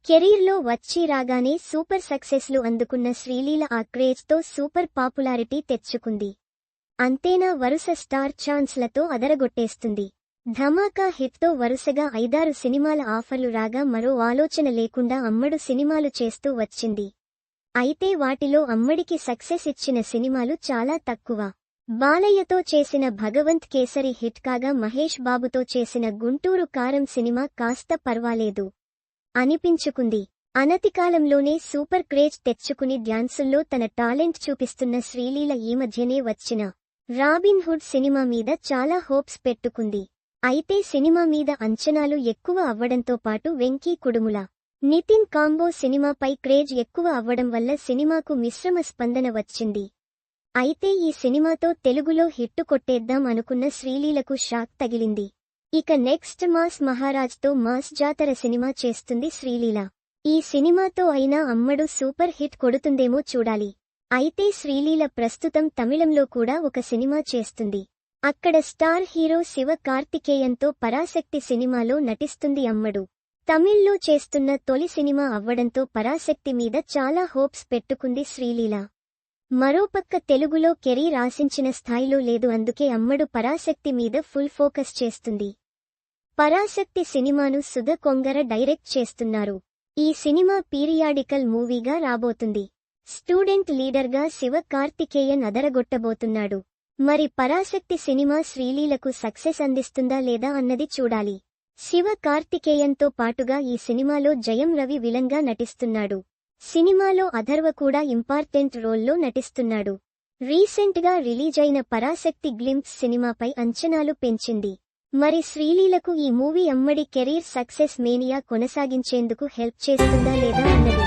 కెరీర్లో వచ్చి రాగానే సూపర్ సక్సెస్లు అందుకున్న శ్రీలీల ఆ క్రేజ్తో సూపర్ పాపులారిటీ తెచ్చుకుంది. అంతేనా వరుస స్టార్ ఛాన్స్లతో అదరగొట్టేస్తుంది. ధమాకా హిట్తో వరుసగా 5-6 సినిమాల ఆఫర్లు రాగా మరో ఆలోచన లేకుండా అమ్మడు సినిమాలు చేస్తూ వచ్చింది. అయితే వాటిలో అమ్మడికి సక్సెస్ ఇచ్చిన సినిమాలు చాలా తక్కువ. బాలయ్యతో చేసిన భగవంత్ కేసరి హిట్ కాగా మహేష్ బాబుతో చేసిన గుంటూరు కారం సినిమా కాస్త పర్వాలేదు అనిపించుకుంది. అనతికాలంలోనే సూపర్ క్రేజ్ తెచ్చుకుని డ్యాన్సుల్లో తన టాలెంట్ చూపిస్తున్న శ్రీలీల ఈ మధ్యనే వచ్చిన రాబిన్ హుడ్ సినిమా మీద చాలా హోప్స్ పెట్టుకుంది. అయితే సినిమా మీద అంచనాలు ఎక్కువ అవ్వడంతో పాటు వెంకీ కుడుముల, నితిన్ కాంబో సినిమాపై క్రేజ్ ఎక్కువ అవ్వడం వల్ల సినిమాకు మిశ్రమ స్పందన వచ్చింది. అయితే ఈ సినిమాతో తెలుగులో హిట్టు కొట్టేద్దాం అనుకున్న శ్రీలీలకు షాక్ తగిలింది. ఇక నెక్స్ట్ మాస్ మహారాజ్తో మాస్ జాతర సినిమా చేస్తుంది శ్రీలీల. ఈ సినిమాతో అయినా అమ్మడు సూపర్ హిట్ కొడుతుందేమో చూడాలి. అయితే శ్రీలీల ప్రస్తుతం తమిళంలో కూడా ఒక సినిమా చేస్తుంది. అక్కడ స్టార్ హీరో శివ కార్తికేయన్తో పరాశక్తి సినిమాలో నటిస్తుంది అమ్మడు. తమిళ్లో చేస్తున్న తొలి సినిమా అవ్వడంతో పరాశక్తి మీద చాలా హోప్స్ పెట్టుకుంది శ్రీలీల. మరోపక్క తెలుగులో కెరీర్ ఆశించిన స్థాయిలో లేదు. అందుకే అమ్మడు పరాశక్తి మీద ఫుల్ ఫోకస్ చేస్తుంది. పరాశక్తి సినిమాను సుధ కొంగర డైరెక్ట్ చేస్తున్నారు. ఈ సినిమా పీరియాడికల్ మూవీగా రాబోతుంది. స్టూడెంట్ లీడర్గా శివ కార్తికేయన్ అదరగొట్టబోతున్నాడు. మరి పరాశక్తి సినిమా శ్రీలీలకు సక్సెస్ అందిస్తుందా లేదా అన్నది చూడాలి. శివ కార్తికేయన్తో పాటుగా ఈ సినిమాలో జయం రవి విలన్గా నటిస్తున్నాడు. సినిమాలో అథర్వ కూడా ఇంపార్టెంట్ రోల్లో నటిస్తున్నాడు. రీసెంట్గా రిలీజైన పరాశక్తి గ్లింప్స్ సినిమాపై అంచనాలు పెంచింది. మరి శ్రీలీలకు ఈ మూవీ అమ్మడి కెరీర్ సక్సెస్ మేనియా కొనసాగించేందుకు హెల్ప్ చేస్తుందా లేదా అన్నది